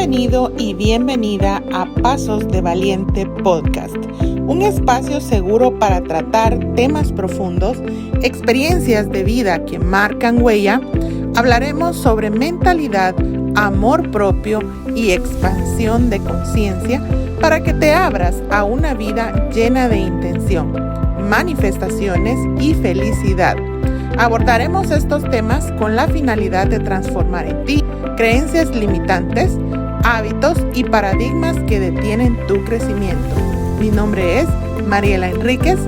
Bienvenido y bienvenida a Pasos de Valiente Podcast, un espacio seguro para tratar temas profundos, experiencias de vida que marcan huella. Hablaremos sobre mentalidad, amor propio y expansión de conciencia para que te abras a una vida llena de intención, manifestaciones y felicidad. Abordaremos estos temas con la finalidad de transformar en ti creencias limitantes, hábitos y paradigmas que detienen tu crecimiento. Mi nombre es Mariela Enríquez,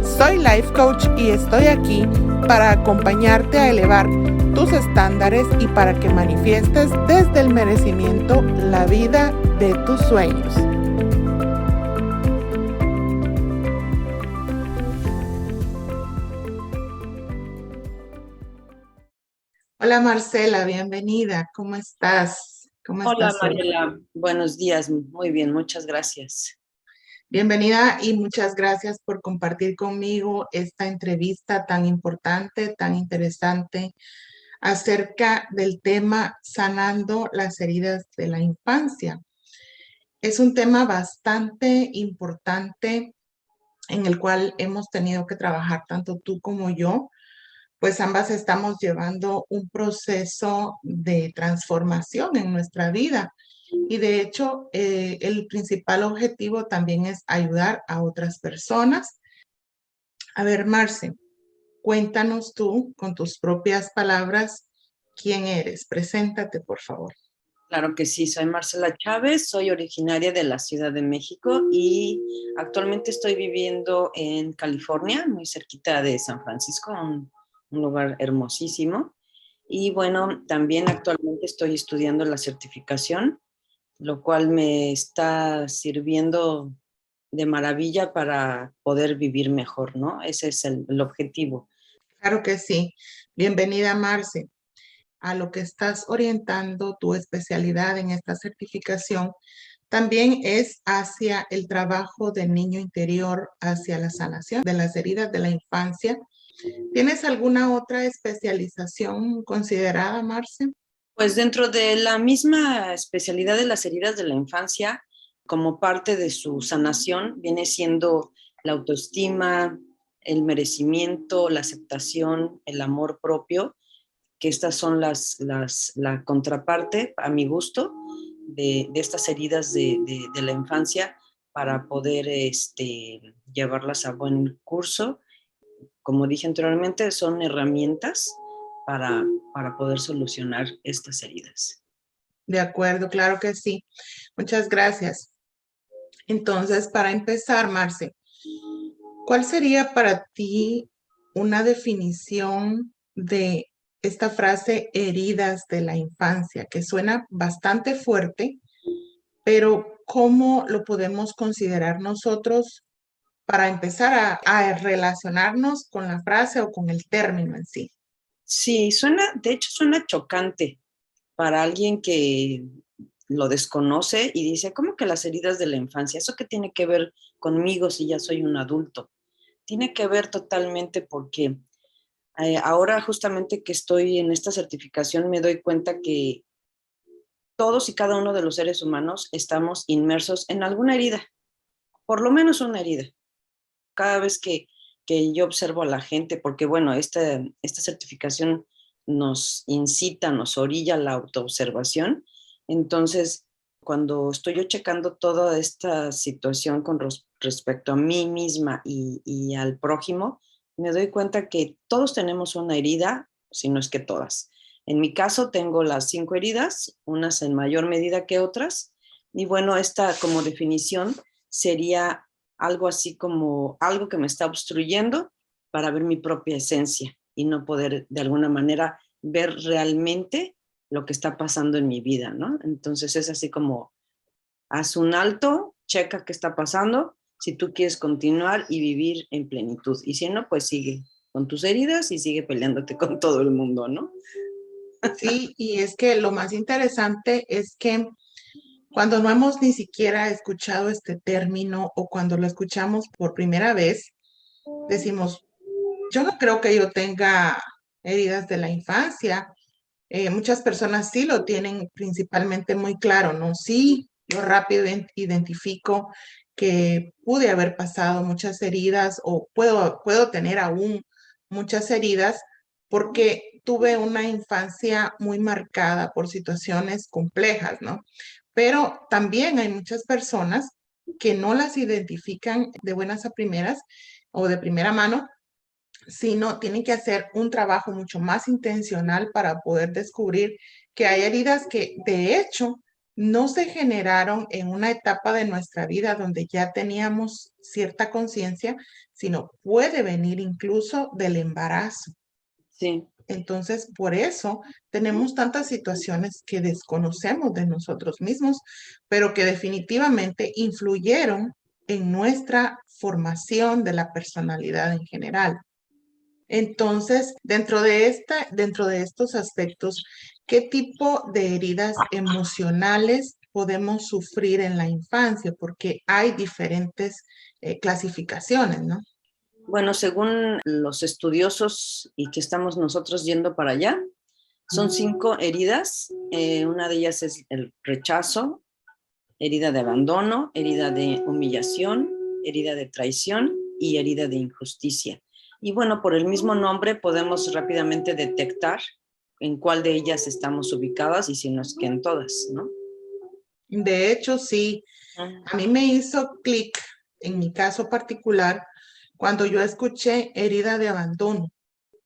soy Life Coach y estoy aquí para acompañarte a elevar tus estándares y para que manifiestes desde el merecimiento la vida de tus sueños. Hola Marcela, bienvenida. ¿Cómo estás? ¿Cómo Hola estás hoy? Mariela, buenos días, muy bien, muchas gracias. Bienvenida y muchas gracias por compartir conmigo esta entrevista tan importante, tan interesante acerca del tema sanando las heridas de la infancia. Es un tema bastante importante en el cual hemos tenido que trabajar tanto tú como yo, pues ambas estamos llevando un proceso de transformación en nuestra vida. Y de hecho, el principal objetivo también es ayudar a otras personas. A ver, Marce, cuéntanos tú con tus propias palabras quién eres. Preséntate, por favor. Claro que sí, soy Marcela Chávez, soy originaria de la Ciudad de México y actualmente estoy viviendo en California, muy cerquita de San Francisco, un lugar hermosísimo. Y bueno, también actualmente estoy estudiando la certificación, lo cual me está sirviendo de maravilla para poder vivir mejor, ¿no? Ese es el objetivo. Claro que sí. Bienvenida, Marce. A lo que estás orientando tu especialidad en esta certificación también es hacia el trabajo del niño interior, hacia la sanación de las heridas de la infancia. ¿Tienes alguna otra especialización considerada, Marce? Pues dentro de la misma especialidad de las heridas de la infancia, como parte de su sanación, viene siendo la autoestima, el merecimiento, la aceptación, el amor propio, que estas son la contraparte, a mi gusto, de estas heridas de la infancia para poder llevarlas a buen curso. Como dije anteriormente, son herramientas para, para poder solucionar estas heridas. De acuerdo, claro que sí. Muchas gracias. Entonces, para empezar, Marce, ¿cuál sería para ti una definición de esta frase heridas de la infancia, que suena bastante fuerte, pero cómo lo podemos considerar nosotros para empezar a relacionarnos con la frase o con el término en sí? Sí, de hecho suena chocante para alguien que lo desconoce y dice, ¿cómo que las heridas de la infancia? ¿Eso qué tiene que ver conmigo si ya soy un adulto? Tiene que ver totalmente porque ahora justamente que estoy en esta certificación me doy cuenta que todos y cada uno de los seres humanos estamos inmersos en alguna herida, por lo menos una herida. Cada vez que yo observo a la gente, porque bueno, esta certificación nos incita, nos orilla a la autoobservación, entonces cuando estoy yo checando toda esta situación con respecto a mí misma y al prójimo, me doy cuenta que todos tenemos una herida, si no es que todas. En mi caso tengo las 5 heridas, unas en mayor medida que otras, y bueno, esta como definición sería algo así como algo que me está obstruyendo para ver mi propia esencia y no poder de alguna manera ver realmente lo que está pasando en mi vida, ¿no? Entonces es así como haz un alto, checa qué está pasando, si tú quieres continuar y vivir en plenitud. Y si no, pues sigue con tus heridas y sigue peleándote con todo el mundo, ¿no? Sí, y es que lo más interesante es que cuando no hemos ni siquiera escuchado este término o cuando lo escuchamos por primera vez, decimos, yo no creo que yo tenga heridas de la infancia. Muchas personas sí lo tienen principalmente muy claro, ¿no? Sí, yo rápido identifico que pude haber pasado muchas heridas o puedo tener aún muchas heridas porque tuve una infancia muy marcada por situaciones complejas, ¿no? Pero también hay muchas personas que no las identifican de buenas a primeras o de primera mano, sino tienen que hacer un trabajo mucho más intencional para poder descubrir que hay heridas que de hecho no se generaron en una etapa de nuestra vida donde ya teníamos cierta conciencia, sino puede venir incluso del embarazo. Sí. Entonces, por eso tenemos tantas situaciones que desconocemos de nosotros mismos, pero que definitivamente influyeron en nuestra formación de la personalidad en general. Entonces, dentro de estos aspectos, ¿qué tipo de heridas emocionales podemos sufrir en la infancia? Porque hay diferentes clasificaciones, ¿no? Bueno, según los estudiosos y que estamos nosotros yendo para allá, son 5 heridas. Una de ellas es el rechazo, herida de abandono, herida de humillación, herida de traición y herida de injusticia. Y bueno, por el mismo nombre podemos rápidamente detectar en cuál de ellas estamos ubicadas y si no es que en todas, ¿no? De hecho, sí, Ah, a mí me hizo clic en mi caso particular cuando yo escuché herida de abandono,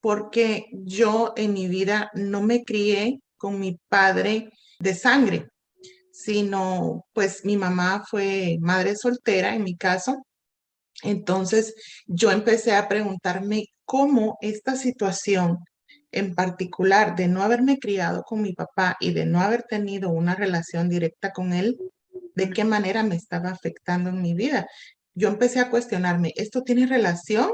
porque yo en mi vida no me crié con mi padre de sangre, sino pues mi mamá fue madre soltera en mi caso. Entonces yo empecé a preguntarme cómo esta situación en particular de no haberme criado con mi papá y de no haber tenido una relación directa con él, de qué manera me estaba afectando en mi vida. Yo empecé a cuestionarme, ¿esto tiene relación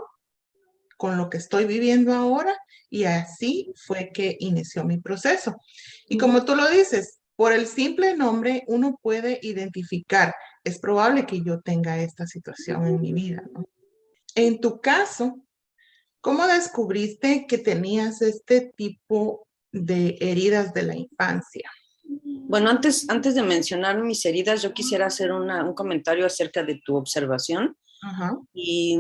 con lo que estoy viviendo ahora? Y así fue que inició mi proceso. Y como tú lo dices, por el simple nombre uno puede identificar, es probable que yo tenga esta situación en mi vida, ¿no? En tu caso, ¿cómo descubriste que tenías este tipo de heridas de la infancia? bueno, antes de mencionar mis heridas, yo quisiera hacer un comentario acerca de tu observación. Ajá. Y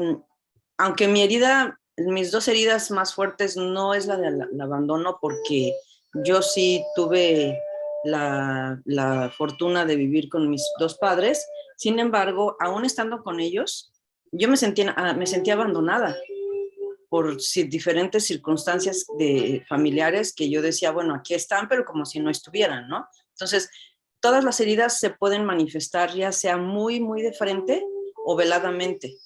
aunque mis 2 heridas más fuertes no es la del abandono, porque yo sí tuve la fortuna de vivir con mis 2 padres. Sin embargo, aún estando con ellos, yo me sentía abandonada por diferentes circunstancias familiares que yo decía, bueno, aquí están, pero como si no estuvieran, ¿no? Entonces, todas las heridas se pueden manifestar ya sea muy, muy de frente o veladamente.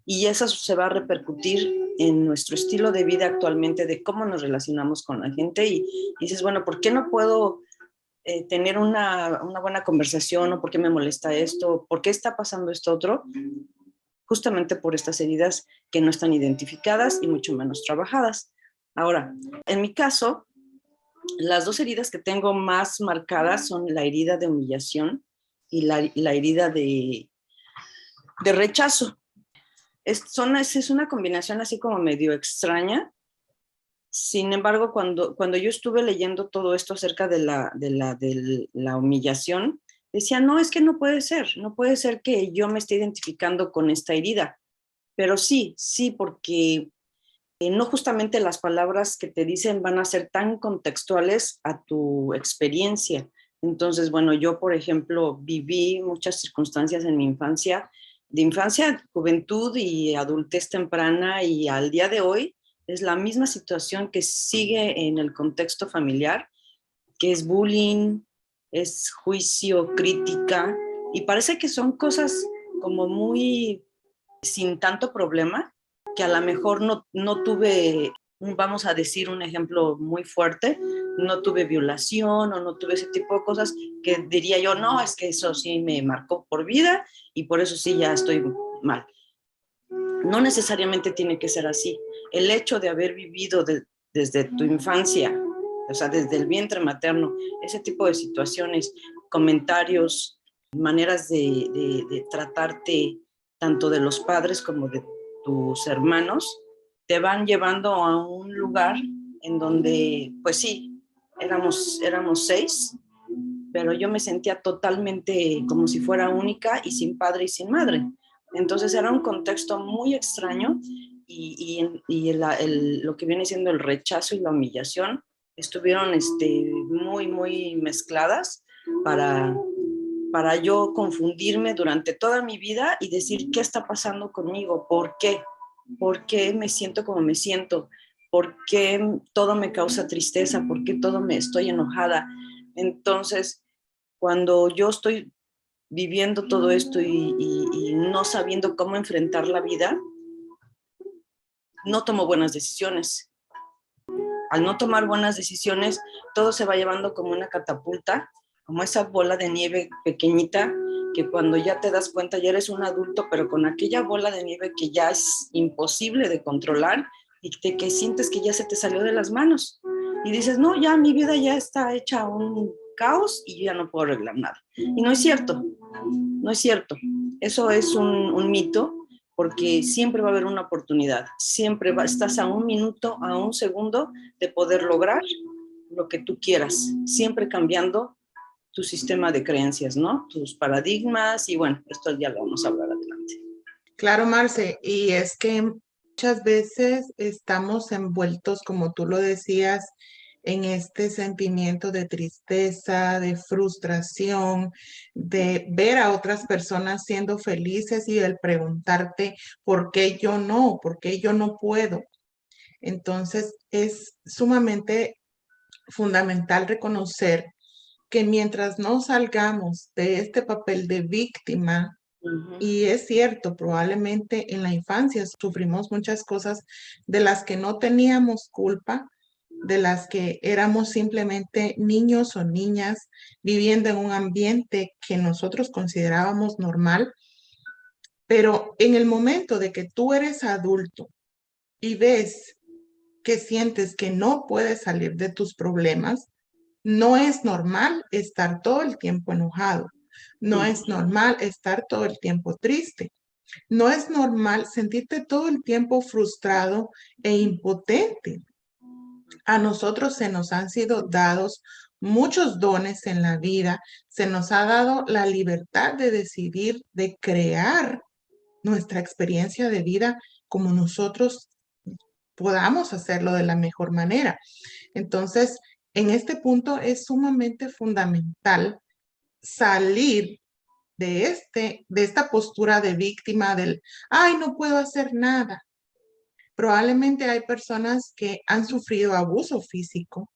Y eso se va a repercutir en nuestro estilo de vida actualmente, de cómo nos relacionamos con la gente. Y dices, bueno, ¿por qué no puedo tener una buena conversación? ¿O por qué me molesta esto? ¿Por qué está pasando esto otro? Justamente por estas heridas que no están identificadas y mucho menos trabajadas. Ahora, en mi caso, las 2 heridas que tengo más marcadas son la herida de humillación y la herida de rechazo. Es una combinación así como medio extraña. Sin embargo, cuando yo estuve leyendo todo esto acerca de la humillación, decía, no, es que no puede ser que yo me esté identificando con esta herida. Pero sí, sí, porque no justamente las palabras que te dicen van a ser tan contextuales a tu experiencia. Entonces, bueno, yo, por ejemplo, viví muchas circunstancias en mi infancia, de infancia, juventud y adultez temprana, y al día de hoy es la misma situación que sigue en el contexto familiar, que es bullying, es juicio, crítica, y parece que son cosas como muy sin tanto problema, que a lo mejor no tuve, vamos a decir un ejemplo muy fuerte, no tuve violación o no tuve ese tipo de cosas que diría yo, no, es que eso sí me marcó por vida y por eso sí ya estoy mal. No necesariamente tiene que ser así. El hecho de haber vivido desde tu infancia, o sea, desde el vientre materno, ese tipo de situaciones, comentarios, maneras de tratarte tanto de los padres como de tus hermanos, te van llevando a un lugar en donde, pues sí, éramos 6, pero yo me sentía totalmente como si fuera única y sin padre y sin madre. Entonces era un contexto muy extraño y lo que viene siendo el rechazo y la humillación estuvieron muy, muy mezcladas para, para yo confundirme durante toda mi vida y decir, ¿qué está pasando conmigo? ¿Por qué? ¿Por qué me siento como me siento? ¿Por qué todo me causa tristeza? ¿Por qué todo me estoy enojada? Entonces, cuando yo estoy viviendo todo esto y no sabiendo cómo enfrentar la vida, no tomo buenas decisiones. Al no tomar buenas decisiones, todo se va llevando como una catapulta, como esa bola de nieve pequeñita, que cuando ya te das cuenta ya eres un adulto, pero con aquella bola de nieve que ya es imposible de controlar y que sientes que ya se te salió de las manos. Y dices, no, ya mi vida ya está hecha un caos y yo ya no puedo arreglar nada. Y no es cierto, no es cierto. Eso es un mito, porque siempre va a haber una oportunidad, estás a un minuto, a un segundo de poder lograr lo que tú quieras, siempre cambiando tu sistema de creencias, ¿no? Tus paradigmas y bueno, esto ya lo vamos a hablar adelante. Claro, Marce, y es que muchas veces estamos envueltos, como tú lo decías, en este sentimiento de tristeza, de frustración, de ver a otras personas siendo felices y el preguntarte por qué yo no, por qué yo no puedo. Entonces, es sumamente fundamental reconocer que mientras no salgamos de este papel de víctima, y es cierto, probablemente en la infancia sufrimos muchas cosas de las que no teníamos culpa, de las que éramos simplemente niños o niñas viviendo en un ambiente que nosotros considerábamos normal, pero en el momento de que tú eres adulto y ves que sientes que no puedes salir de tus problemas, no es normal estar todo el tiempo enojado, no es normal estar todo el tiempo triste. No es normal sentirte todo el tiempo frustrado e impotente. A nosotros se nos han sido dados muchos dones en la vida, se nos ha dado la libertad de decidir, de crear nuestra experiencia de vida como nosotros podamos hacerlo de la mejor manera. Entonces, en este punto es sumamente fundamental salir de esta postura de víctima del, ay, no puedo hacer nada. Probablemente hay personas que han sufrido abuso físico,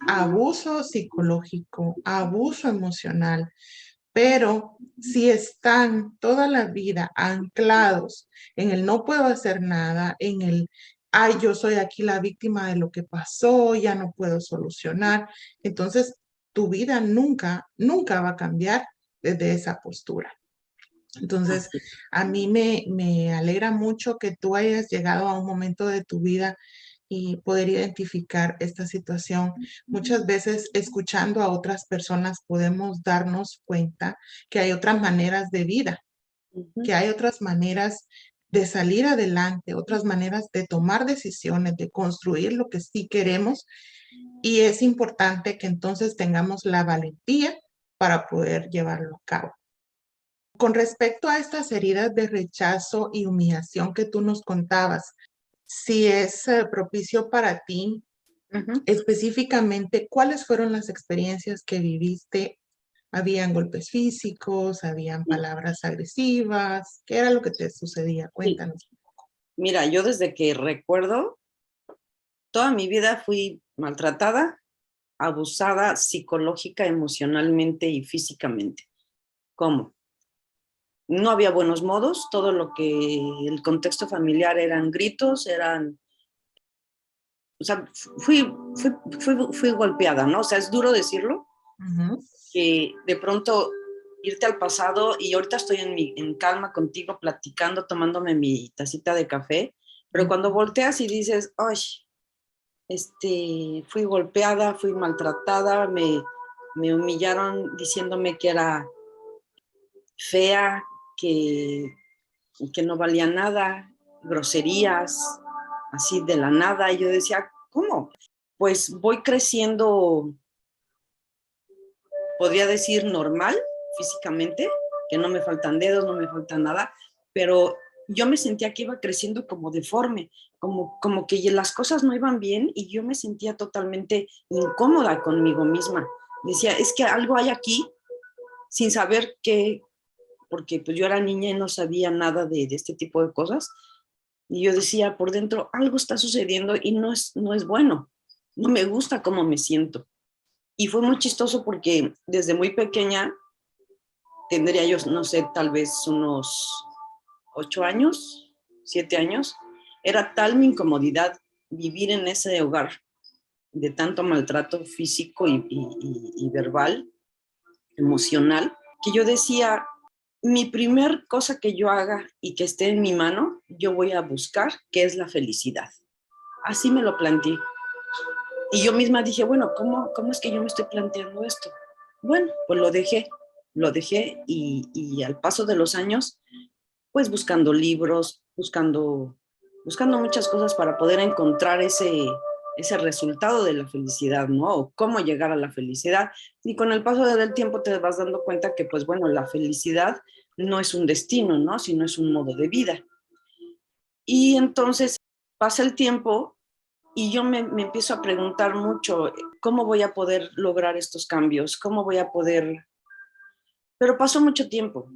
abuso psicológico, abuso emocional, pero si están toda la vida anclados en el no puedo hacer nada, en el, ay, yo soy aquí la víctima de lo que pasó, ya no puedo solucionar, entonces tu vida nunca, nunca va a cambiar desde esa postura. Entonces, a mí me alegra mucho que tú hayas llegado a un momento de tu vida y poder identificar esta situación. Muchas veces escuchando a otras personas podemos darnos cuenta que hay otras maneras de vida, que hay otras maneras de salir adelante, otras maneras de tomar decisiones, de construir lo que sí queremos. Y es importante que entonces tengamos la valentía para poder llevarlo a cabo. Con respecto a estas heridas de rechazo y humillación que tú nos contabas, si es propicio para ti, específicamente, ¿cuáles fueron las experiencias que viviste? ¿Habían golpes físicos? ¿Habían palabras agresivas? ¿Qué era lo que te sucedía? Sí. Cuéntanos. Mira, yo desde que recuerdo, toda mi vida fui maltratada, abusada psicológica, emocionalmente y físicamente. ¿Cómo? No había buenos modos, todo lo que el contexto familiar eran gritos, o sea, fui golpeada, ¿no? O sea, es duro decirlo, que de pronto irte al pasado y ahorita estoy en calma contigo, platicando, tomándome mi tacita de café, pero cuando volteas y dices, ay, fui golpeada, fui maltratada, me humillaron diciéndome que era fea, que, que no valía nada, groserías, así de la nada. Y yo decía, ¿cómo? pues voy creciendo, podría decir normal físicamente, que no me faltan dedos, no me falta nada, pero yo me sentía que iba creciendo como deforme, como que las cosas no iban bien y yo me sentía totalmente incómoda conmigo misma. Decía, es que algo hay aquí sin saber qué, porque pues yo era niña y no sabía nada de este tipo de cosas. Y yo decía, por dentro, algo está sucediendo y no es bueno. No me gusta cómo me siento. Y fue muy chistoso porque desde muy pequeña, tendría yo, no sé, tal vez unos 8 años, 7 años, era tal mi incomodidad vivir en ese hogar de tanto maltrato físico y verbal, emocional, que yo decía, mi primer cosa que yo haga y que esté en mi mano, yo voy a buscar qué es la felicidad. Así me lo planteé. Y yo misma dije, bueno, ¿cómo es que yo me estoy planteando esto? Bueno, pues lo dejé y al paso de los años, pues buscando libros, buscando muchas cosas para poder encontrar ese resultado de la felicidad, ¿no? O cómo llegar a la felicidad. Y con el paso del tiempo te vas dando cuenta que, pues bueno, la felicidad no es un destino, ¿no? Sino es un modo de vida. Y entonces pasa el tiempo y yo me empiezo a preguntar mucho, ¿cómo voy a poder lograr estos cambios? ¿Cómo voy a poder? Pero pasó mucho tiempo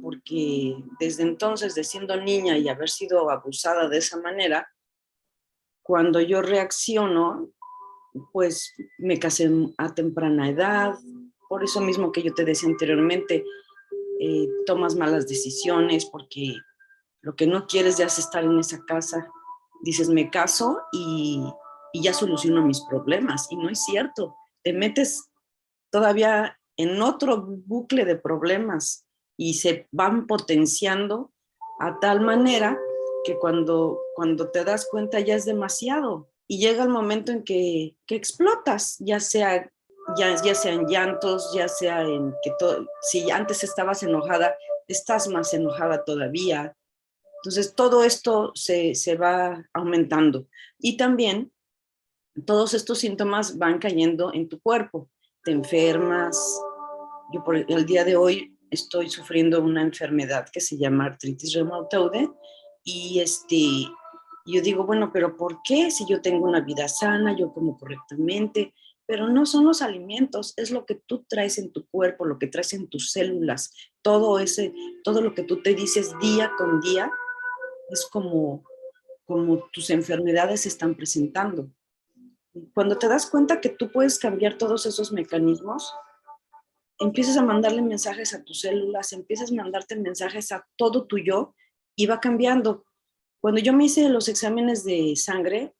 porque desde entonces, de siendo niña y haber sido abusada de esa manera, cuando yo reacciono, pues me casé a temprana edad, por eso mismo que yo te decía anteriormente, tomas malas decisiones porque lo que no quieres ya es estar en esa casa. Dices, me caso y ya soluciono mis problemas. Y no es cierto. Te metes todavía en otro bucle de problemas y se van potenciando a tal manera que cuando te das cuenta ya es demasiado. Y llega el momento en que explotas, ya sea en llantos, ya sea en que si antes estabas enojada, estás más enojada todavía. Entonces, todo esto se va aumentando. Y también todos estos síntomas van cayendo en tu cuerpo. Te enfermas. Yo por el día de hoy estoy sufriendo una enfermedad que se llama artritis reumatoide y yo digo, bueno, pero ¿por qué? Si yo tengo una vida sana, yo como correctamente, pero no son los alimentos, es lo que tú traes en tu cuerpo, lo que traes en tus células, todo lo que tú te dices día con día es como tus enfermedades se están presentando. Cuando te das cuenta que tú puedes cambiar todos esos mecanismos, empiezas a mandarle mensajes a tus células, empiezas a mandarte mensajes a todo tu yo y va cambiando. Cuando yo me hice los exámenes de sangre,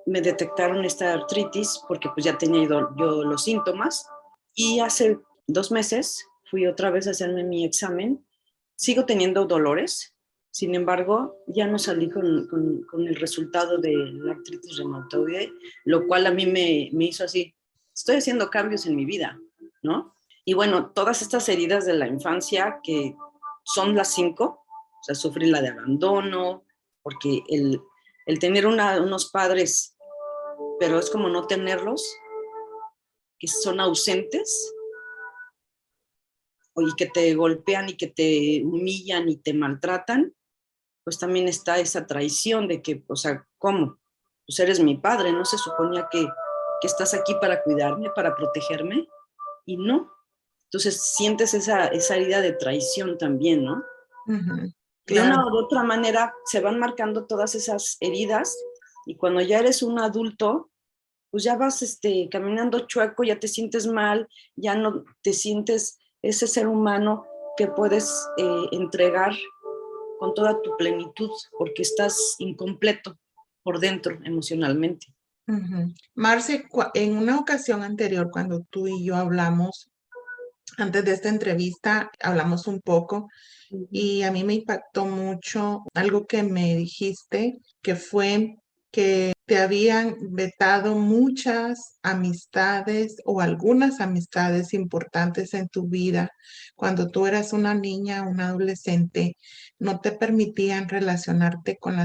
me detectaron esta artritis porque pues ya tenía yo los síntomas y hace 2 meses fui otra vez a hacerme mi examen. Sigo teniendo dolores, sin embargo, ya no salí con el resultado de la artritis reumatoide, lo cual a mí me hizo así, estoy haciendo cambios en mi vida, ¿no? Y bueno, todas estas heridas de la infancia, que son las 5, o sea, sufrí la de abandono, porque el tener unos padres, pero es como no tenerlos, que son ausentes, y que te golpean y que te humillan y te maltratan, pues también está esa traición de que, o sea, ¿cómo? Pues eres mi padre, ¿no se suponía que estás aquí para cuidarme, para protegerme? Y no. Entonces sientes esa herida de traición también, ¿no? Ujú, De claro. una u otra manera se van marcando todas esas heridas y cuando ya eres un adulto, pues ya vas caminando chueco, ya te sientes mal, ya no te sientes ese ser humano que puedes entregar con toda tu plenitud porque estás incompleto por dentro emocionalmente. Ujú. Marce, en una ocasión anterior, cuando tú y yo hablamos, antes de esta entrevista, hablamos un poco Uh -huh. y a mí me impactó mucho algo que me dijiste, que fue que te habían vetado muchas amistades o algunas amistades importantes en tu vida cuando tú eras una niña, una adolescente, no te permitían relacionarte con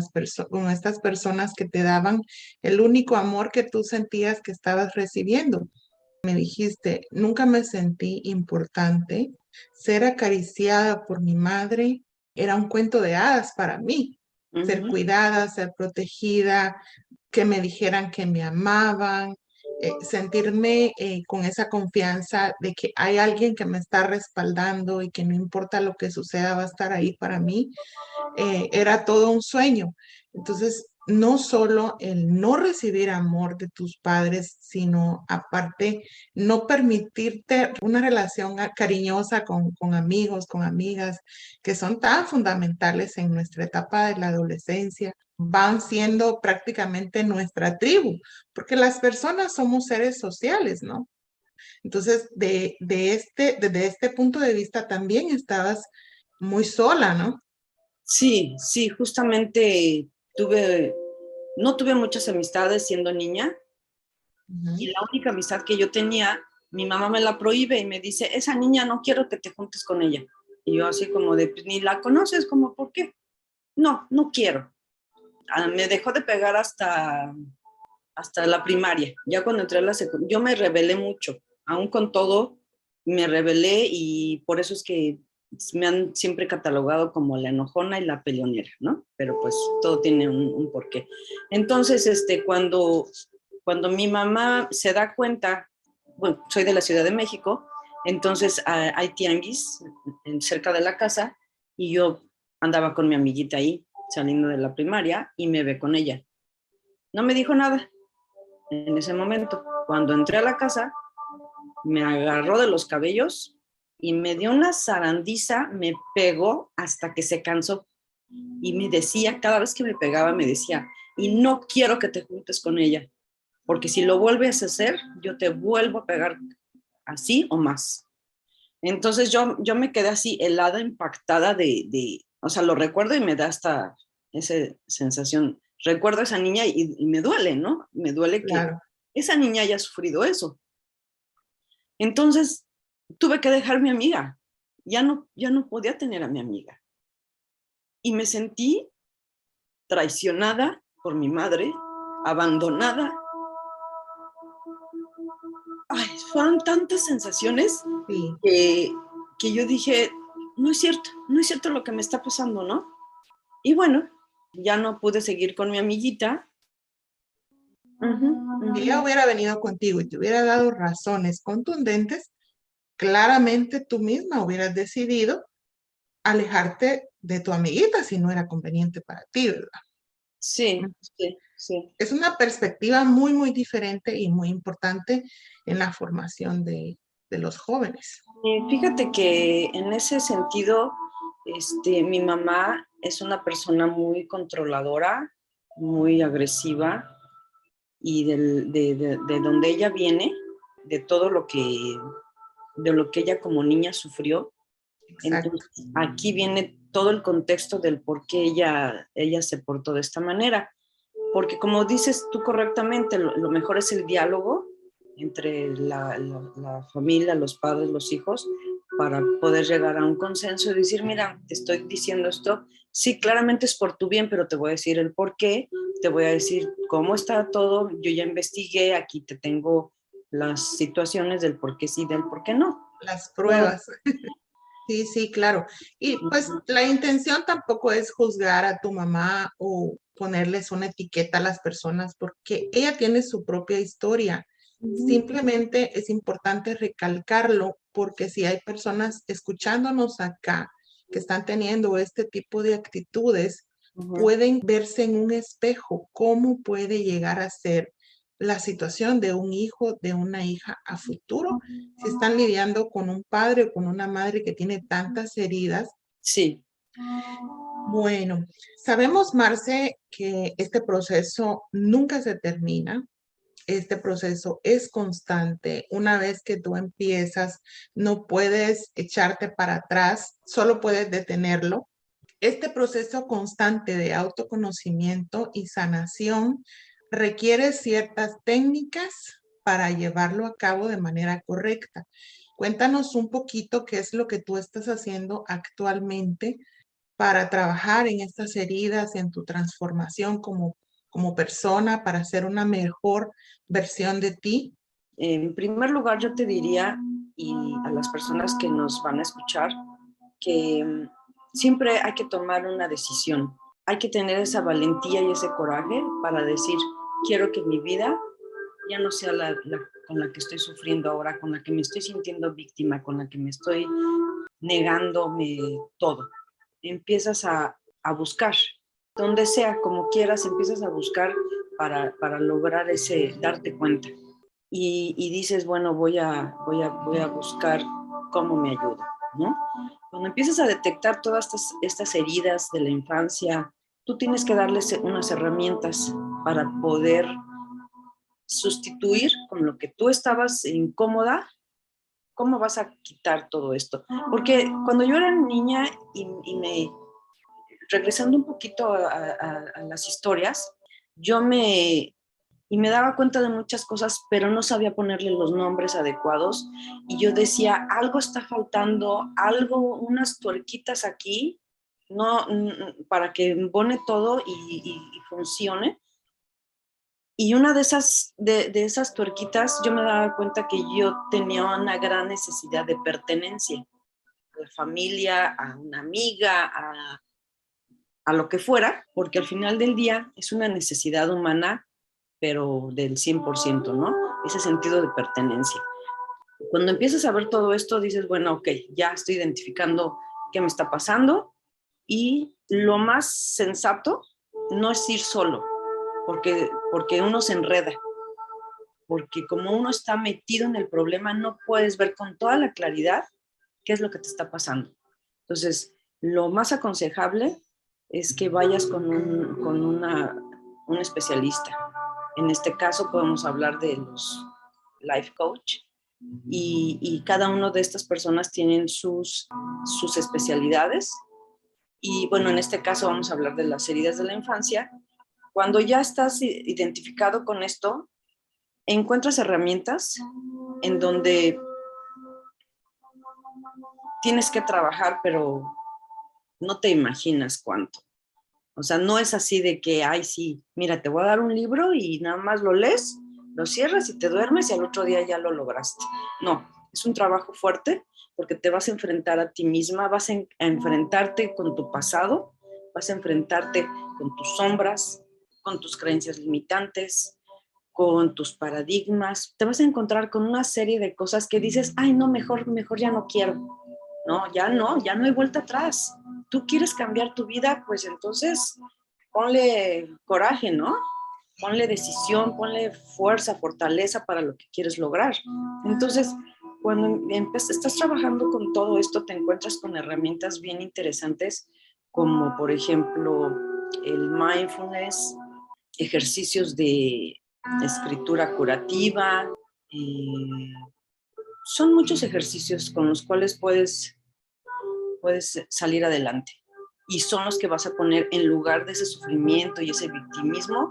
con estas personas que te daban el único amor que tú sentías que estabas recibiendo. Me dijiste, nunca me sentí importante, ser acariciada por mi madre era un cuento de hadas para mí. Ser Ujú. cuidada, ser protegida, que me dijeran que me amaban, sentirme con esa confianza de que hay alguien que me está respaldando y que no importa lo que suceda va a estar ahí para mí, era todo un sueño. Entonces, no solo el no recibir amor de tus padres, sino aparte no permitirte una relación cariñosa con amigos, con amigas, que son tan fundamentales en nuestra etapa de la adolescencia, van siendo prácticamente nuestra tribu, porque las personas somos seres sociales, ¿no? Entonces, desde este punto de vista también estabas muy sola, ¿no? Sí, sí, justamente no tuve muchas amistades siendo niña y Ujú. la única amistad que yo tenía, mi mamá me la prohíbe y me dice, esa niña no quiero que te juntes con ella. Y yo así como de, pues, ni la conoces, como, ¿por qué? No, no quiero. Me dejó de pegar hasta la primaria. Ya cuando entré a la secundaria, yo me rebelé mucho, aún con todo, me rebelé y por eso es que me han siempre catalogado como la enojona y la peleonera, ¿no? Pero pues todo tiene un porqué. Entonces, cuando mi mamá se da cuenta, bueno, soy de la Ciudad de México, entonces hay tianguis cerca de la casa y yo andaba con mi amiguita ahí, saliendo de la primaria, y me ve con ella. No me dijo nada en ese momento. Cuando entré a la casa, me agarró de los cabellos y me dio una zarandiza, me pegó hasta que se cansó. Y me decía, cada vez que me pegaba, me decía, y no quiero que te juntes con ella, porque si lo vuelves a hacer, yo te vuelvo a pegar así o más. Entonces yo me quedé así helada, impactada o sea, lo recuerdo y me da hasta esa sensación. Recuerdo a esa niña y me duele, ¿no? Me duele que Claro. esa niña haya sufrido eso. Entonces tuve que dejar mi amiga. Ya no podía tener a mi amiga. Y me sentí traicionada por mi madre, abandonada. Ay, fueron tantas sensaciones Sí. que, que yo dije, no es cierto lo que me está pasando, ¿no? Y bueno, ya no pude seguir con mi amiguita. Ujú, Si ujú. ella hubiera venido contigo y te hubiera dado razones contundentes, claramente tú misma hubieras decidido alejarte de tu amiguita si no era conveniente para ti, ¿verdad? Sí, sí, sí. Es una perspectiva muy, muy diferente y muy importante en la formación de los jóvenes. Fíjate que en ese sentido, mi mamá es una persona muy controladora, muy agresiva y de donde ella viene, de todo de lo que ella como niña sufrió. Exacto. Entonces, aquí viene todo el contexto del por qué ella se portó de esta manera. Porque como dices tú correctamente, lo mejor es el diálogo entre la familia, los padres, los hijos, para poder llegar a un consenso y decir, mira, te estoy diciendo esto, sí, claramente es por tu bien, pero te voy a decir el por qué, te voy a decir cómo está todo, yo ya investigué, aquí te tengo las situaciones del por qué sí, del por qué no. Las pruebas. Sí, sí, claro. Y pues la intención tampoco es juzgar a tu mamá o ponerles una etiqueta a las personas porque ella tiene su propia historia. Simplemente es importante recalcarlo porque si hay personas escuchándonos acá que están teniendo este tipo de actitudes, pueden verse en un espejo cómo puede llegar a ser la situación de un hijo, de una hija a futuro, si están lidiando con un padre o con una madre que tiene tantas heridas. Sí. Bueno, sabemos, Marce, que este proceso nunca se termina. Este proceso es constante. Una vez que tú empiezas, no puedes echarte para atrás, solo puedes detenerlo. Este proceso constante de autoconocimiento y sanación requiere ciertas técnicas para llevarlo a cabo de manera correcta. Cuéntanos un poquito qué es lo que tú estás haciendo actualmente para trabajar en estas heridas, en tu transformación como persona, para ser una mejor versión de ti. En primer lugar, yo te diría, y a las personas que nos van a escuchar, que siempre hay que tomar una decisión. Hay que tener esa valentía y ese coraje para decir, quiero que mi vida ya no sea con la que estoy sufriendo ahora, con la que me estoy sintiendo víctima, con la que me estoy negándome todo. Empiezas a buscar, donde sea, como quieras, empiezas a buscar para lograr darte cuenta. Y dices, bueno, voy a buscar cómo me ayuda, ¿no? Cuando empiezas a detectar todas estas heridas de la infancia, tú tienes que darles unas herramientas para poder sustituir con lo que tú estabas incómoda. ¿Cómo vas a quitar todo esto? Porque cuando yo era niña regresando un poquito a las historias, me daba cuenta de muchas cosas, pero no sabía ponerle los nombres adecuados. Y yo decía, algo está faltando, unas tuerquitas aquí, no, para que embone todo y funcione. Y una de esas tuerquitas, yo me daba cuenta que yo tenía una gran necesidad de pertenencia a la familia, a una amiga, a lo que fuera, porque al final del día es una necesidad humana, pero del 100%, ¿no? Ese sentido de pertenencia. Cuando empiezas a ver todo esto, dices, bueno, ok, ya estoy identificando qué me está pasando, y lo más sensato no es ir solo, porque uno se enreda, porque como uno está metido en el problema, no puedes ver con toda la claridad qué es lo que te está pasando. Entonces, lo más aconsejable es que vayas con un especialista. En este caso podemos hablar de los life coach, y cada una de estas personas tienen sus especialidades. Y bueno, en este caso vamos a hablar de las heridas de la infancia. Cuando ya estás identificado con esto, encuentras herramientas en donde tienes que trabajar, pero no te imaginas cuánto. O sea, no es así de que, ay, sí, mira, te voy a dar un libro y nada más lo lees, lo cierras y te duermes y al otro día ya lo lograste. No, es un trabajo fuerte porque te vas a enfrentar a ti misma, vas a enfrentarte con tu pasado, vas a enfrentarte con tus sombras, con tus creencias limitantes, con tus paradigmas. Te vas a encontrar con una serie de cosas que dices, ay, no, mejor ya no quiero. No, ya no hay vuelta atrás. Tú quieres cambiar tu vida, pues entonces ponle coraje, ¿no? Ponle decisión, ponle fuerza, fortaleza para lo que quieres lograr. Entonces, cuando estás trabajando con todo esto, te encuentras con herramientas bien interesantes, como por ejemplo el mindfulness, ejercicios de escritura curativa. Son muchos ejercicios con los cuales puedes salir adelante, y son los que vas a poner en lugar de ese sufrimiento y ese victimismo,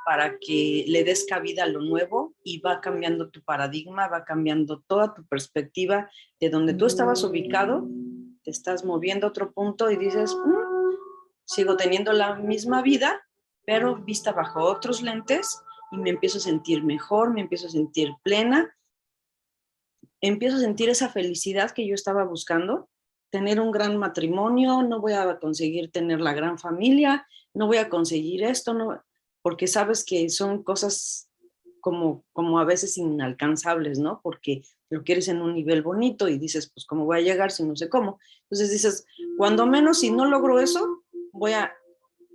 para que le des cabida a lo nuevo, y va cambiando tu paradigma, va cambiando toda tu perspectiva de donde tú estabas ubicado, te estás moviendo a otro punto y dices, sigo teniendo la misma vida, pero vista bajo otros lentes, y me empiezo a sentir mejor, me empiezo a sentir plena, empiezo a sentir esa felicidad que yo estaba buscando, tener un gran matrimonio, no voy a conseguir tener la gran familia, no voy a conseguir esto, no, porque sabes que son cosas como a veces inalcanzables, ¿no? Porque lo quieres en un nivel bonito y dices, pues, ¿cómo voy a llegar si no sé cómo? Entonces dices, cuando menos, si no logro eso,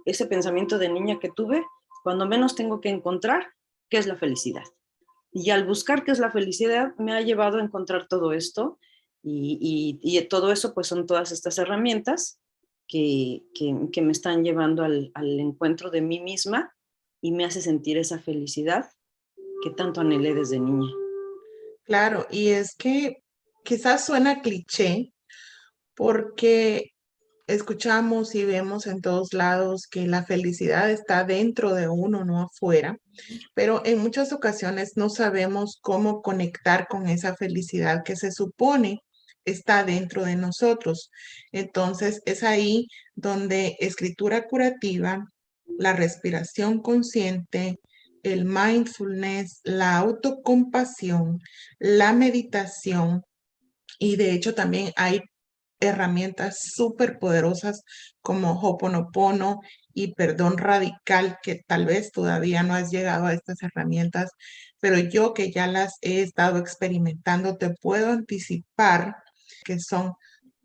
ese pensamiento de niña que tuve, cuando menos tengo que encontrar qué es la felicidad. Y al buscar qué es la felicidad, me ha llevado a encontrar todo esto, y todo eso, pues son todas estas herramientas que me están llevando al encuentro de mí misma, y me hace sentir esa felicidad que tanto anhelé desde niña. Claro, y es que quizás suena cliché porque escuchamos y vemos en todos lados que la felicidad está dentro de uno, no afuera, pero en muchas ocasiones no sabemos cómo conectar con esa felicidad que se supone está dentro de nosotros. Entonces es ahí donde escritura curativa, la respiración consciente, el mindfulness, la autocompasión, la meditación y de hecho también hay herramientas súper poderosas como Hoponopono y perdón radical, que tal vez todavía no has llegado a estas herramientas, pero yo que ya las he estado experimentando, te puedo anticipar que son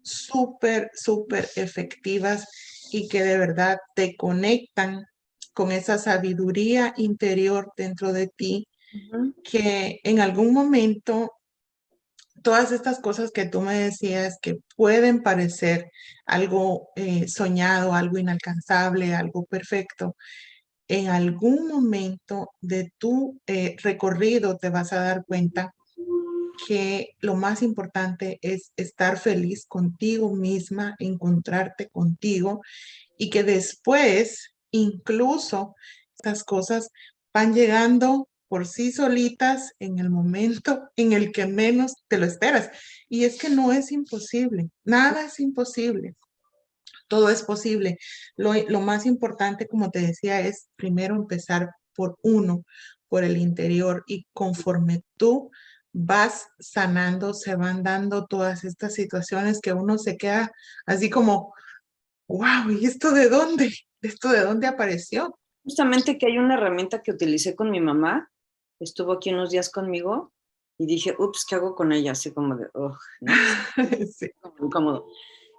súper, súper efectivas y que de verdad te conectan con esa sabiduría interior dentro de ti Ujú. que en algún momento todas estas cosas que tú me decías que pueden parecer algo soñado, algo inalcanzable, algo perfecto, en algún momento de tu recorrido te vas a dar cuenta que lo más importante es estar feliz contigo misma, encontrarte contigo y que después incluso estas cosas van llegando por sí solitas en el momento en el que menos te lo esperas. Y es que no es imposible, nada es imposible, todo es posible. Lo más importante, como te decía, es primero empezar por uno, por el interior y conforme tú vas sanando, se van dando todas estas situaciones que uno se queda así como wow, ¿y esto de dónde? ¿Esto de dónde apareció? Justamente que hay una herramienta que utilicé con mi mamá, estuvo aquí unos días conmigo y dije, ups, ¿qué hago con ella? Así como de, ugh, ¿no? Sí. Como incómodo.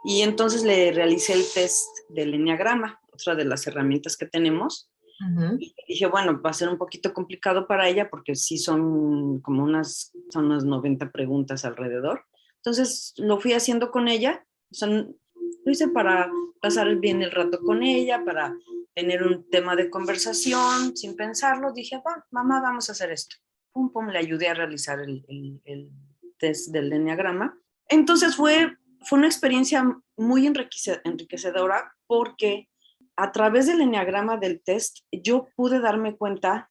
Y entonces le realicé el test del enneagrama, otra de las herramientas que tenemos. Ujú. Y dije, bueno, va a ser un poquito complicado para ella porque sí son unas 90 preguntas alrededor. Entonces lo fui haciendo con ella, o sea, lo hice para pasar bien el rato con ella, para tener un tema de conversación, sin pensarlo. Dije, va, mamá, vamos a hacer esto. Pum, pum, le ayudé a realizar el test del enneagrama. Entonces fue una experiencia muy enriquecedora porque a través del enneagrama del test, yo pude darme cuenta,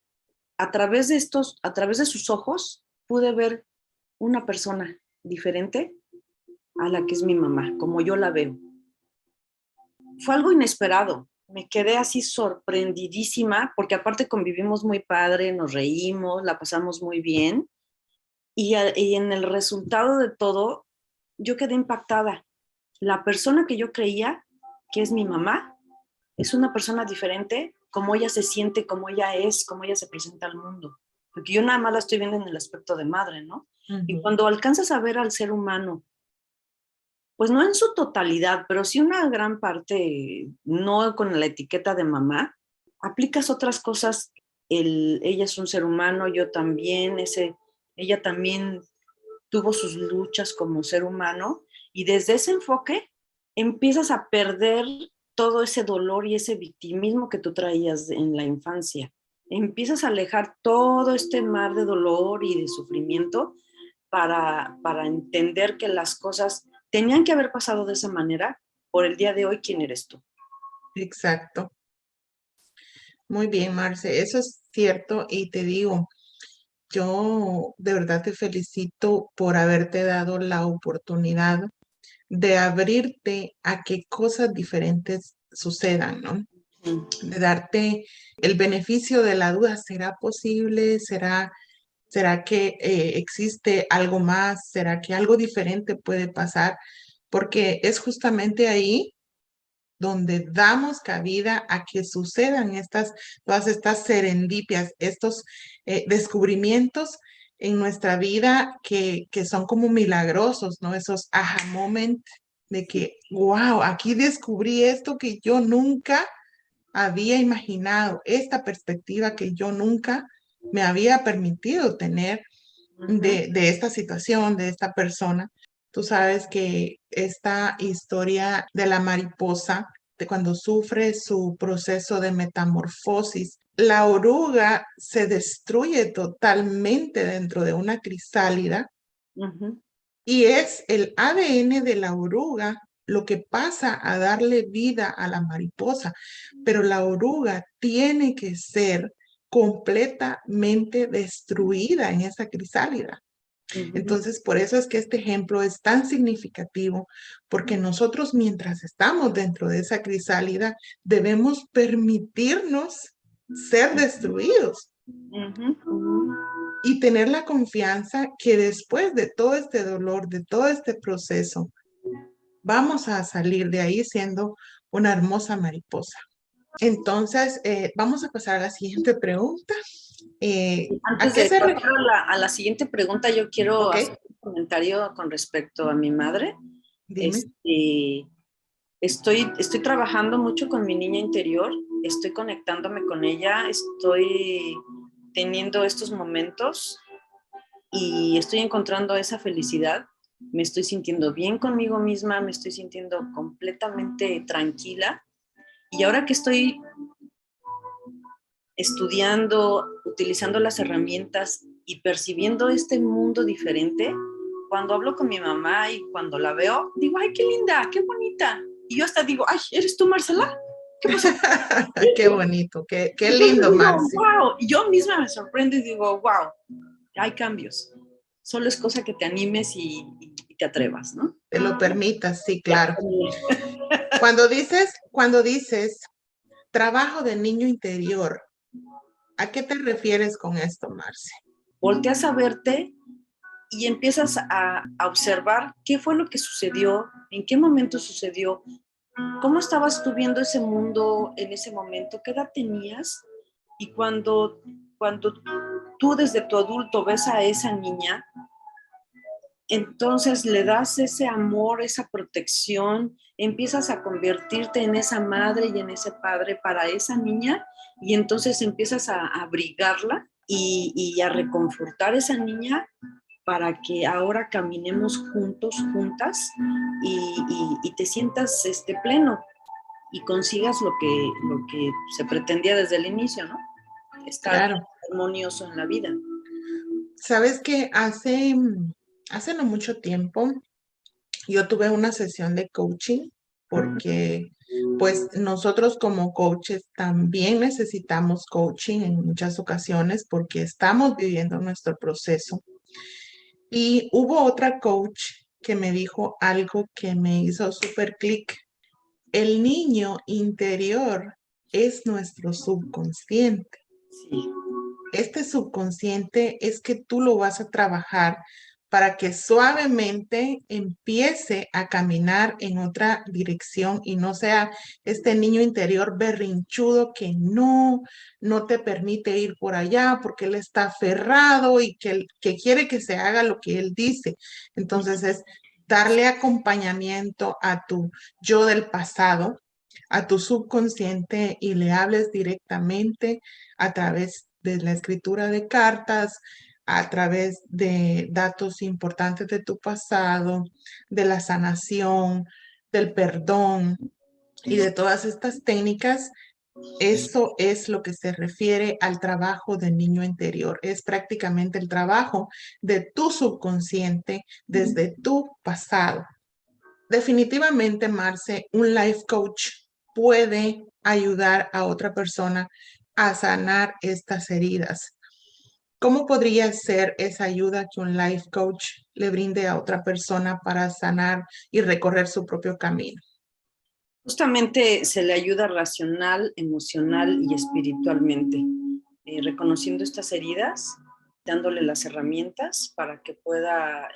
a través de sus ojos, pude ver una persona diferente a la que es mi mamá, como yo la veo. Fue algo inesperado. Me quedé así sorprendidísima, porque aparte convivimos muy padre, nos reímos, la pasamos muy bien, y en el resultado de todo, yo quedé impactada. La persona que yo creía que es mi mamá, es una persona diferente, como ella se siente, como ella es, como ella se presenta al mundo. Porque yo nada más la estoy viendo en el aspecto de madre, ¿no? Y Ujú. cuando alcanzas a ver al ser humano, pues no en su totalidad, pero sí una gran parte, no con la etiqueta de mamá, aplicas otras cosas. Ella es un ser humano, yo también, ella también tuvo sus luchas como ser humano y desde ese enfoque empiezas a perder todo ese dolor y ese victimismo que tú traías en la infancia. Empiezas a alejar todo este mar de dolor y de sufrimiento para entender que las cosas tenían que haber pasado de esa manera por el día de hoy. ¿Quién eres tú? Exacto. Muy bien, Marce, eso es cierto y te digo, yo de verdad te felicito por haberte dado la oportunidad de abrirte a que cosas diferentes sucedan, ¿no? De darte el beneficio de la duda. ¿Será posible? ¿Será que existe algo más? ¿Será que algo diferente puede pasar? Porque es justamente ahí donde damos cabida a que sucedan todas estas serendipias, estos descubrimientos en nuestra vida que son como milagrosos, ¿no? Esos aha moment de que, wow, aquí descubrí esto que yo nunca había imaginado, esta perspectiva que yo nunca me había permitido tener Uh-huh. de esta situación, de esta persona. Tú sabes que esta historia de la mariposa, de cuando sufre su proceso de metamorfosis, la oruga se destruye totalmente dentro de una crisálida Uh-huh. y es el ADN de la oruga lo que pasa a darle vida a la mariposa, pero la oruga tiene que ser completamente destruida en esa crisálida. Ujú. Entonces, por eso es que este ejemplo es tan significativo, porque nosotros mientras estamos dentro de esa crisálida, debemos permitirnos ser destruidos Ujú, ujú. y tener la confianza que después de todo este dolor, de todo este proceso, vamos a salir de ahí siendo una hermosa mariposa. Entonces, vamos a pasar a la siguiente pregunta. ¿A Antes qué de se pasar refiere? a la siguiente pregunta, yo quiero Ok, hacer un comentario con respecto a mi madre. dime. Este, estoy trabajando mucho con mi niña interior, estoy conectándome con ella, estoy teniendo estos momentos y estoy encontrando esa felicidad. Me estoy sintiendo bien conmigo misma, me estoy sintiendo completamente tranquila. Y ahora que estoy estudiando, utilizando las herramientas y percibiendo este mundo diferente, cuando hablo con mi mamá y cuando la veo, digo, ay, qué linda, qué bonita. Y yo hasta digo, ay, ¿eres tú, Marcela? ¿Qué pasó? Qué bonito, qué Entonces lindo, digo, Marci. wow, y yo misma me sorprendo y digo, wow, hay cambios. Solo es cosa que te animes y te atrevas, ¿no? Te lo permitas, sí, claro. Cuando dices trabajo de niño interior, ¿a qué te refieres con esto, Marce? Volteas a verte y empiezas a observar qué fue lo que sucedió, en qué momento sucedió, cómo estabas tú viendo ese mundo en ese momento, qué edad tenías y cuando tú desde tu adulto ves a esa niña, entonces le das ese amor, esa protección, empiezas a convertirte en esa madre y en ese padre para esa niña y entonces empiezas a abrigarla y a reconfortar a esa niña para que ahora caminemos juntos, juntas y te sientas pleno y consigas lo que se pretendía desde el inicio, ¿no? Estar Claro, armonioso en la vida. sabes que hace no mucho tiempo yo tuve una sesión de coaching porque pues nosotros como coaches también necesitamos coaching en muchas ocasiones porque estamos viviendo nuestro proceso. Y hubo otra coach que me dijo algo que me hizo súper clic. El niño interior es nuestro subconsciente. Sí. Este subconsciente es que tú lo vas a trabajar para que suavemente empiece a caminar en otra dirección y no sea este niño interior berrinchudo que no te permite ir por allá porque él está aferrado y que quiere que se haga lo que él dice. Entonces es darle acompañamiento a tu yo del pasado, a tu subconsciente y le hables directamente a través de la escritura de cartas, a través de datos importantes de tu pasado, de la sanación, del perdón y de todas estas técnicas. Eso es lo que se refiere al trabajo del niño interior. Es prácticamente el trabajo de tu subconsciente desde tu pasado. Definitivamente, Marce, un life coach puede ayudar a otra persona a sanar estas heridas. ¿Cómo podría ser esa ayuda que un life coach le brinde a otra persona para sanar y recorrer su propio camino? Justamente se le ayuda racional, emocional y espiritualmente, reconociendo estas heridas, dándole las herramientas para que pueda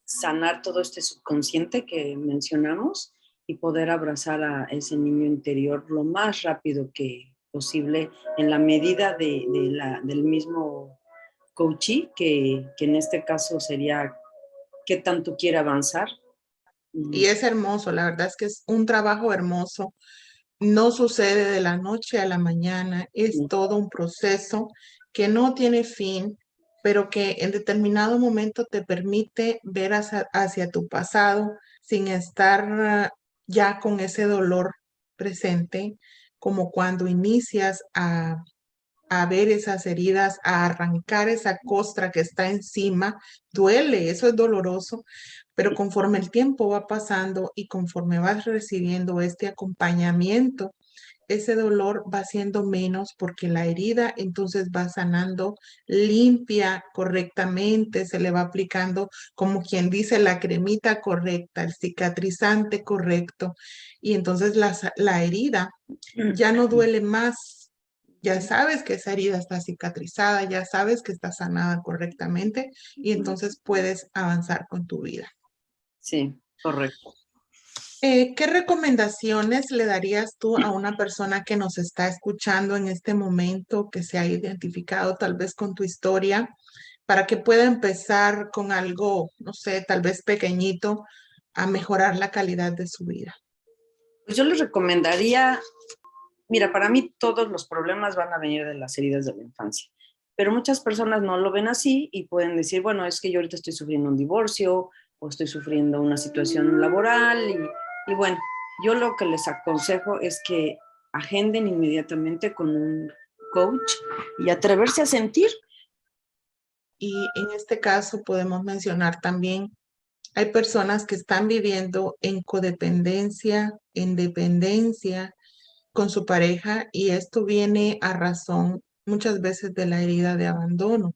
sanar todo este subconsciente que mencionamos y poder abrazar a ese niño interior lo más rápido que posible en la medida del mismo coachee, que en este caso sería qué tanto quiere avanzar. Y es hermoso, la verdad es que es un trabajo hermoso. No sucede de la noche a la mañana, es todo un proceso que no tiene fin, pero que en determinado momento te permite ver hacia tu pasado sin estar ya con ese dolor presente, como cuando inicias a ver esas heridas, a arrancar esa costra que está encima. Duele, eso es doloroso, pero conforme el tiempo va pasando y conforme vas recibiendo este acompañamiento, ese dolor va siendo menos porque la herida entonces va sanando limpia correctamente, se le va aplicando, como quien dice, la cremita correcta, el cicatrizante correcto, y entonces la herida ya no duele más. Ya sabes que esa herida está cicatrizada, ya sabes que está sanada correctamente y entonces puedes avanzar con tu vida. Sí, correcto. ¿Qué recomendaciones le darías tú a una persona que nos está escuchando en este momento, que se ha identificado tal vez con tu historia, para que pueda empezar con algo, no sé, tal vez pequeñito, a mejorar la calidad de su vida? Pues yo les recomendaría, mira, para mí todos los problemas van a venir de las heridas de la infancia, pero muchas personas no lo ven así y pueden decir, bueno, es que yo ahorita estoy sufriendo un divorcio o estoy sufriendo una situación laboral y bueno, yo lo que les aconsejo es que agenden inmediatamente con un coach y atreverse a sentir. Y en este caso podemos mencionar también, hay personas que están viviendo en codependencia, en dependencia con su pareja y esto viene a razón muchas veces de la herida de abandono.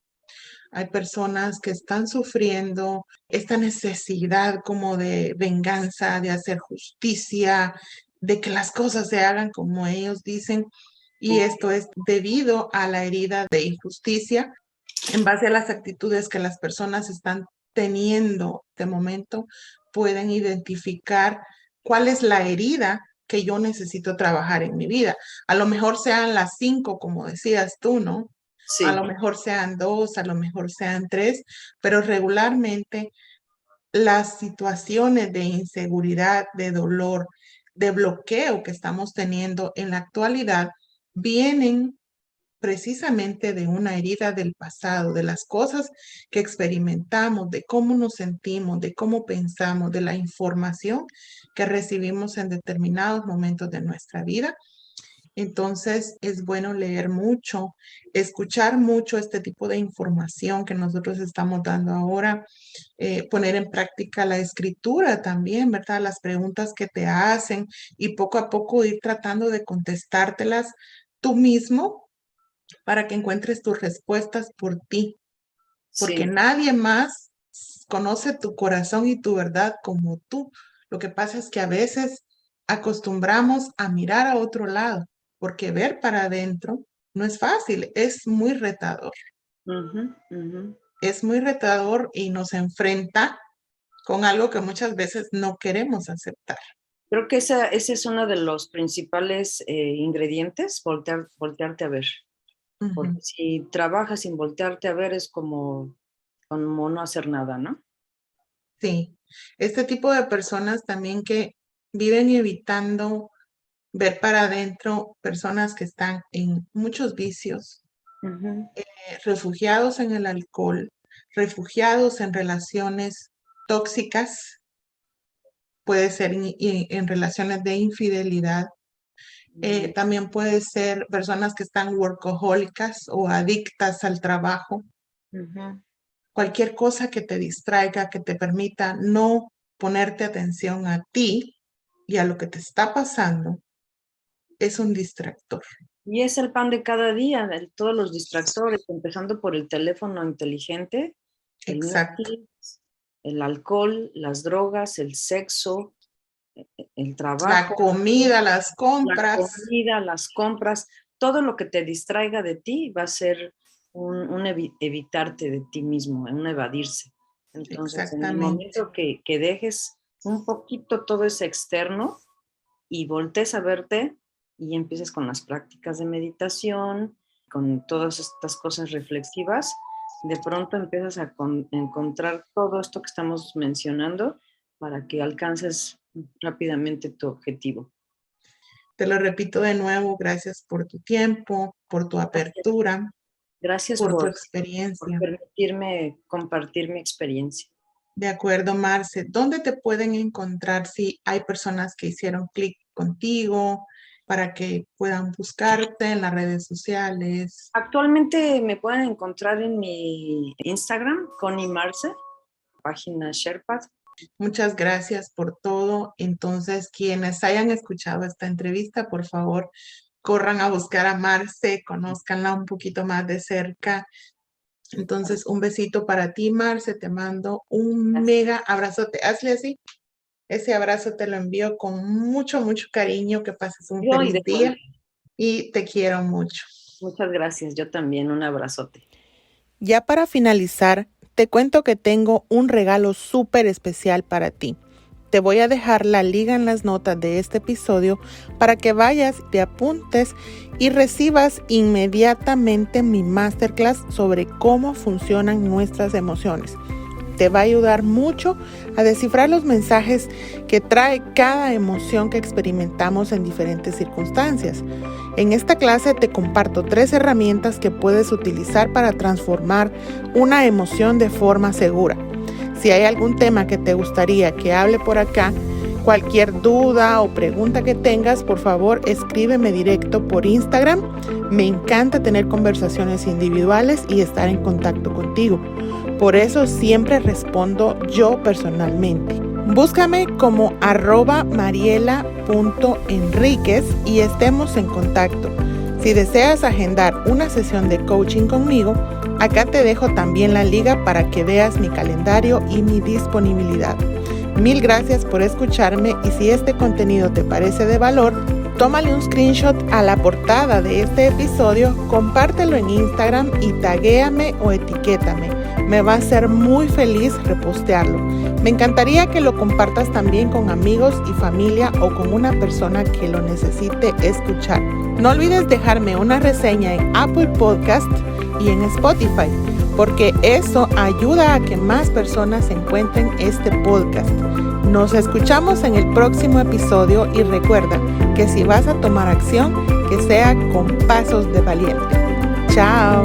Hay personas que están sufriendo esta necesidad como de venganza, de hacer justicia, de que las cosas se hagan como ellos dicen. Y esto es debido a la herida de injusticia en base a las actitudes que las personas están teniendo de momento, pueden identificar cuál es la herida que yo necesito trabajar en mi vida. A lo mejor sean las 5, como decías tú, ¿no? A Sí, lo mejor sean 2, a lo mejor sean 3, pero regularmente las situaciones de inseguridad, de dolor, de bloqueo que estamos teniendo en la actualidad vienen precisamente de una herida del pasado, de las cosas que experimentamos, de cómo nos sentimos, de cómo pensamos, de la información que recibimos en determinados momentos de nuestra vida. Entonces es bueno leer mucho, escuchar mucho este tipo de información que nosotros estamos dando ahora, poner en práctica la escritura también, ¿verdad? Las preguntas que te hacen y poco a poco ir tratando de contestártelas tú mismo para que encuentres tus respuestas por ti, porque sí. nadie más conoce tu corazón y tu verdad como tú. Lo que pasa es que a veces acostumbramos a mirar a otro lado, porque ver para adentro no es fácil, es muy retador. Ujú, ujú. Es muy retador y nos enfrenta con algo que muchas veces no queremos aceptar. Creo que ese es uno de los principales ingredientes, voltearte a ver. Porque Ujú. si trabajas sin voltearte a ver es como no hacer nada, ¿no? Sí, este tipo de personas también que viven evitando ver para adentro, personas que están en muchos vicios, Ujú. refugiados en el alcohol, refugiados en relaciones tóxicas, puede ser en relaciones de infidelidad. También puede ser personas que están workahólicas o adictas al trabajo. Ujú. Cualquier cosa que te distraiga, que te permita no ponerte atención a ti y a lo que te está pasando, es un distractor. Y es el pan de cada día, todos los distractores, empezando por el teléfono inteligente, el Exacto. Netflix, el alcohol, las drogas, el sexo, el La trabajo, comida, las la compras. comida, las compras, todo lo que te distraiga de ti va a ser evitarte de ti mismo, un evadirse. Entonces, en el Exactamente. momento que dejes un poquito todo ese externo y voltees a verte y empieces con las prácticas de meditación, con todas estas cosas reflexivas, de pronto empiezas a encontrar todo esto que estamos mencionando para que alcances rápidamente tu objetivo. Te lo repito de nuevo, gracias por tu tiempo, por tu apertura, Gracias por tu por experiencia. permitirme compartir mi experiencia. De acuerdo, Marce. ¿Dónde te pueden encontrar si hay personas que hicieron clic contigo? para que puedan buscarte en las redes sociales? Actualmente me pueden encontrar en mi Instagram, Connie Marce, página Sherpa. Muchas gracias por todo. Entonces, quienes hayan escuchado esta entrevista, por favor, corran a buscar a Marce, conózcanla un poquito más de cerca. Entonces, un besito para ti, Marce. Te mando un mega abrazote. Hazle así. Ese abrazo te lo envío con mucho, mucho cariño. Que pases un feliz día y te quiero mucho. Muchas gracias. Yo también. Un abrazote. Ya para finalizar, te cuento que tengo un regalo súper especial para ti. Te voy a dejar la liga en las notas de este episodio para que vayas, te apuntes y recibas inmediatamente mi masterclass sobre cómo funcionan nuestras emociones. Te va a ayudar mucho a descifrar los mensajes que trae cada emoción que experimentamos en diferentes circunstancias. En esta clase te comparto 3 herramientas que puedes utilizar para transformar una emoción de forma segura. Si hay algún tema que te gustaría que hable por acá, cualquier duda o pregunta que tengas, por favor escríbeme directo por Instagram. Me encanta tener conversaciones individuales y estar en contacto contigo. Por eso siempre respondo yo personalmente. Búscame como @mariela.enriquez y estemos en contacto. Si deseas agendar una sesión de coaching conmigo, acá te dejo también la liga para que veas mi calendario y mi disponibilidad. Mil gracias por escucharme y si este contenido te parece de valor, tómale un screenshot a la portada de este episodio, compártelo en Instagram y taguéame o etiquétame. Me va a hacer muy feliz repostearlo. Me encantaría que lo compartas también con amigos y familia o con una persona que lo necesite escuchar. No olvides dejarme una reseña en Apple Podcast y en Spotify, porque eso ayuda a que más personas encuentren este podcast. Nos escuchamos en el próximo episodio y recuerda que si vas a tomar acción, que sea con pasos de valiente. ¡Chao!